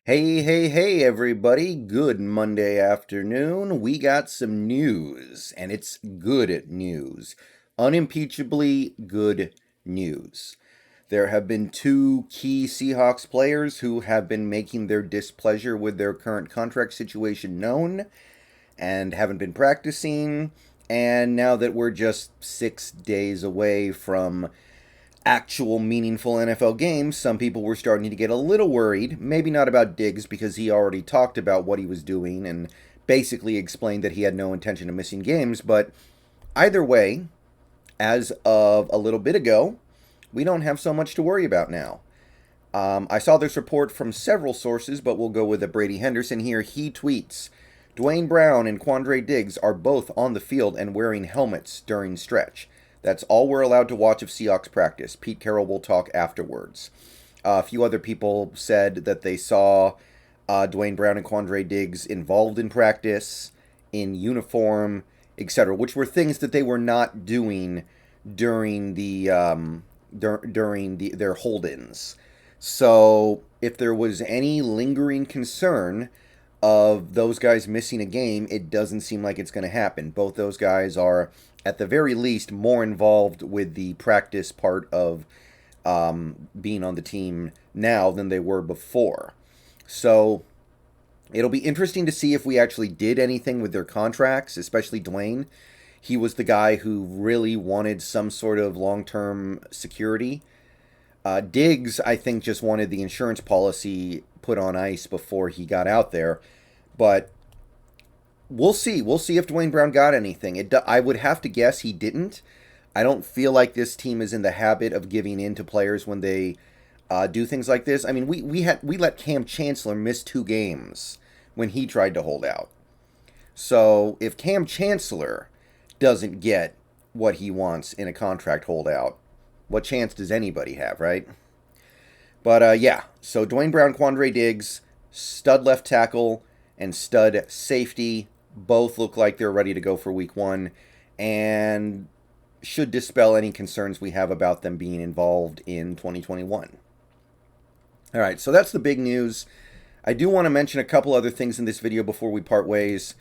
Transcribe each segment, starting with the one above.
Hey, hey, hey, everybody. Good Monday afternoon. We got some news, and it's good news. Unimpeachably good news. There have been two key Seahawks players who have been making their displeasure with their current contract situation known and haven't been practicing. And now that we're just 6 days away from actual meaningful NFL games, some people were starting to get a little worried. Maybe not about Diggs because he already talked about what he was doing and basically explained that he had no intention of missing games. But either way, as of a little bit ago, we don't have so much to worry about now. I saw this report from several sources, but we'll go with a Brady Henderson here. He tweets Duane Brown and Quandre Diggs are both on the field and wearing helmets during stretch. That's all we're allowed to watch of Seahawks practice. Pete Carroll will talk afterwards. A few other people said that they saw Duane Brown and Quandre Diggs involved in practice, in uniform, etc., which were things that they were not doing during their hold-ins. So if there was any lingering concern of those guys missing a game, it doesn't seem like it's going to happen. Both those guys are, at the very least, more involved with the practice part of being on the team now than they were before. So it'll be interesting to see if we actually did anything with their contracts, especially Duane. He was the guy who really wanted some sort of long-term security. Diggs, I think, just wanted the insurance policy put on ice before he got out there. But we'll see. We'll see if Duane Brown got anything. I would have to guess he didn't. I don't feel like this team is in the habit of giving in to players when they do things like this. I mean, we let Cam Chancellor miss 2 games when he tried to hold out. So if Cam Chancellor doesn't get what he wants in a contract holdout, what chance does anybody have, right? But yeah, so Duane Brown, Quandre Diggs, stud left tackle, and stud safety both look like they're ready to go for week 1 and should dispel any concerns we have about them being involved in 2021. All right, so that's the big news. I do want to mention a couple other things in this video before we part ways.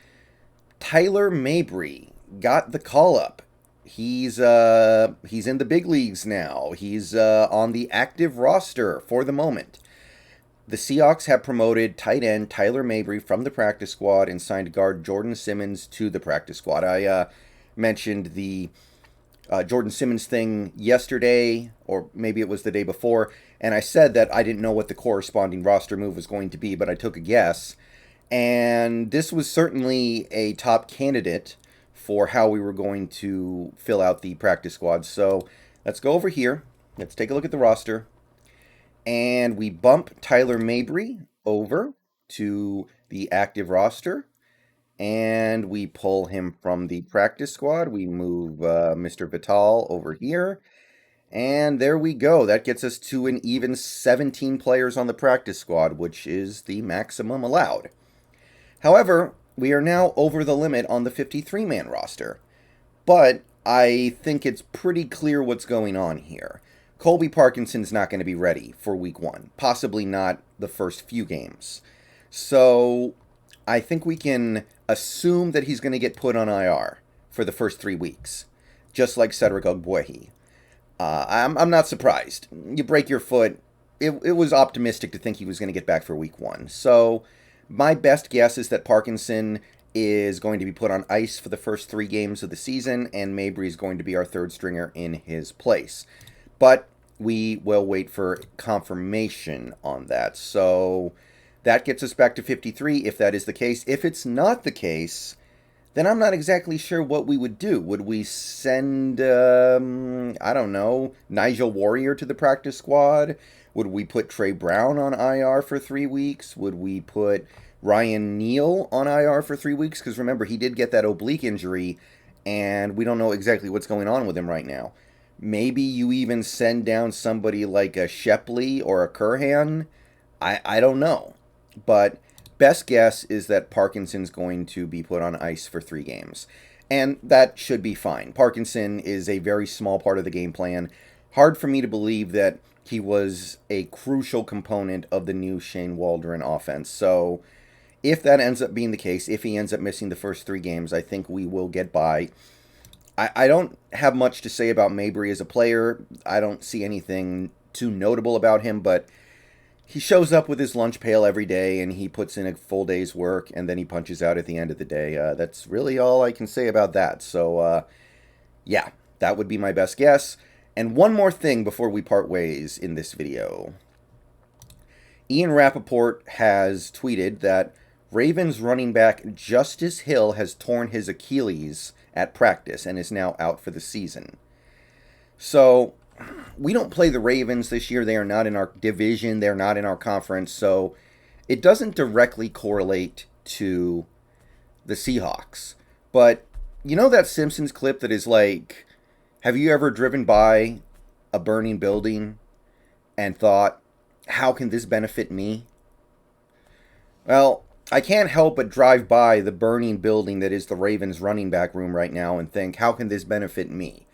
Tyler Mabry got the call up. He's in the big leagues now. He's on the active roster for the moment. The Seahawks have promoted tight end Tyler Mabry from the practice squad and signed guard Jordan Simmons to the practice squad. I mentioned the Jordan Simmons thing yesterday, or maybe it was the day before, and I said that I didn't know what the corresponding roster move was going to be, but I took a guess. And this was certainly a top candidate for how we were going to fill out the practice squad. So let's go over here. Let's take a look at the roster. And we bump Tyler Mabry over to the active roster. And we pull him from the practice squad. We move Mr. Vital over here. And there we go. That gets us to an even 17 players on the practice squad, which is the maximum allowed. However, we are now over the limit on the 53-man roster. But I think it's pretty clear what's going on here. Colby Parkinson's not going to be ready for week 1, possibly not the first few games. So I think we can assume that he's going to get put on IR for the first 3 weeks, just like Cedric Ogbuehi. I'm not surprised. You break your foot. It was optimistic to think he was going to get back for week 1. So my best guess is that Parkinson is going to be put on ice for the first 3 games of the season, and Mabry is going to be our third stringer in his place. But we will wait for confirmation on that. So that gets us back to 53 if that is the case. If it's not the case, then I'm not exactly sure what we would do. Would we send, I don't know, Nigel Warrior to the practice squad? Would we put Trey Brown on IR for 3 weeks? Would we put Ryan Neal on IR for 3 weeks? Because remember, he did get that oblique injury, and we don't know exactly what's going on with him right now. Maybe you even send down somebody like a Shepley or a Curhan. I don't know. But best guess is that Parkinson's going to be put on ice for 3 games. And that should be fine. Parkinson is a very small part of the game plan. Hard for me to believe that he was a crucial component of the new Shane Waldron offense. So if that ends up being the case, if he ends up missing the first 3 games, I think we will get by. I don't have much to say about Mabry as a player. I don't see anything too notable about him, but he shows up with his lunch pail every day and he puts in a full day's work and then he punches out at the end of the day. That's really all I can say about that. So, yeah, that would be my best guess. And one more thing before we part ways in this video. Ian Rappaport has tweeted that Ravens running back Justice Hill has torn his Achilles at practice and is now out for the season. So, we don't play the Ravens this year. They are not in our division. They're not in our conference. So, it doesn't directly correlate to the Seahawks. But, you know that Simpsons clip that is like, have you ever driven by a burning building and thought, how can this benefit me? Well, I can't help but drive by the burning building that is the Ravens running back room right now and think, how can this benefit me?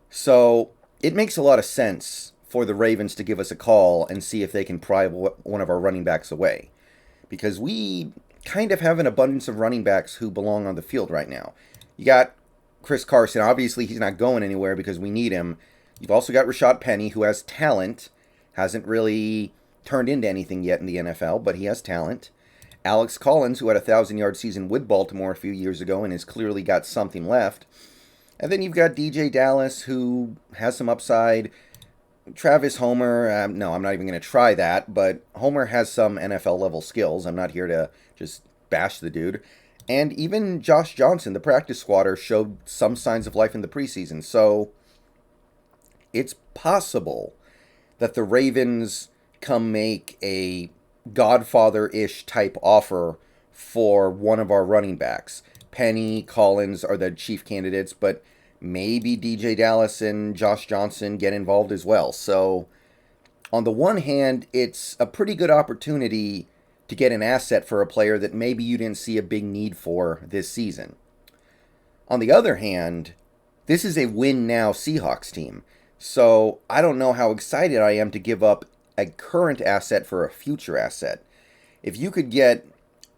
So it makes a lot of sense for the Ravens to give us a call and see if they can pry one of our running backs away. Because we kind of have an abundance of running backs who belong on the field right now. You got Chris Carson. Obviously, he's not going anywhere because we need him. You've also got Rashad Penny, who has talent. Hasn't really turned into anything yet in the NFL, but he has talent. Alex Collins, who had a 1,000-yard season with Baltimore a few years ago and has clearly got something left. And then you've got DJ Dallas, who has some upside. Travis Homer, no, I'm not even going to try that, but Homer has some NFL-level skills. I'm not here to just bash the dude. And even Josh Johnson, the practice squatter, showed some signs of life in the preseason. So it's possible that the Ravens come make a Godfather-ish type offer for one of our running backs. Penny, Collins are the chief candidates, but maybe DJ Dallas and Josh Johnson get involved as well. So on the one hand, it's a pretty good opportunity to get an asset for a player that maybe you didn't see a big need for this season. On the other hand, this is a win-now Seahawks team. So I don't know how excited I am to give up a current asset for a future asset. If you could get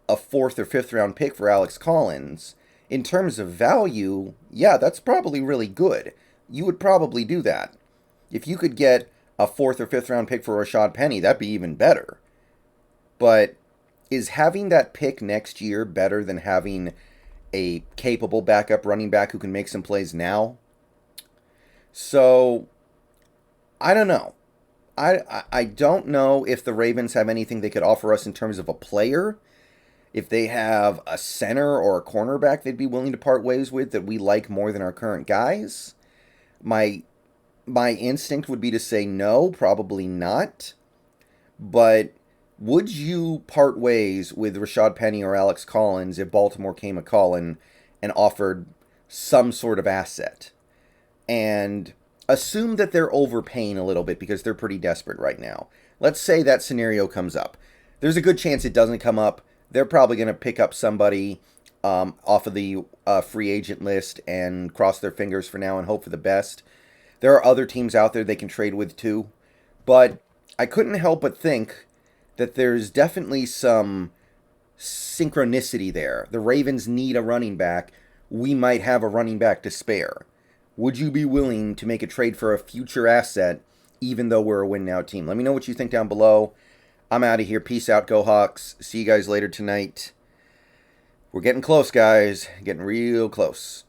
a 4th or 5th round pick for Alex Collins, in terms of value, yeah, that's probably really good. You would probably do that. If you could get a 4th or 5th round pick for Rashad Penny, that'd be even better. But is having that pick next year better than having a capable backup running back who can make some plays now? So, I don't know. I don't know if the Ravens have anything they could offer us in terms of a player. If they have a center or a cornerback they'd be willing to part ways with that we like more than our current guys. My instinct would be to say no, probably not. But would you part ways with Rashad Penny or Alex Collins if Baltimore came a calling and offered some sort of asset? And assume that they're overpaying a little bit because they're pretty desperate right now. Let's say that scenario comes up. There's a good chance it doesn't come up. They're probably going to pick up somebody off of the free agent list and cross their fingers for now and hope for the best. There are other teams out there they can trade with too. But I couldn't help but think that there's definitely some synchronicity there. The Ravens need a running back. We might have a running back to spare. Would you be willing to make a trade for a future asset even though we're a win-now team? Let me know what you think down below. I'm out of here. Peace out, Go Hawks. See you guys later tonight. We're getting close, guys. Getting real close.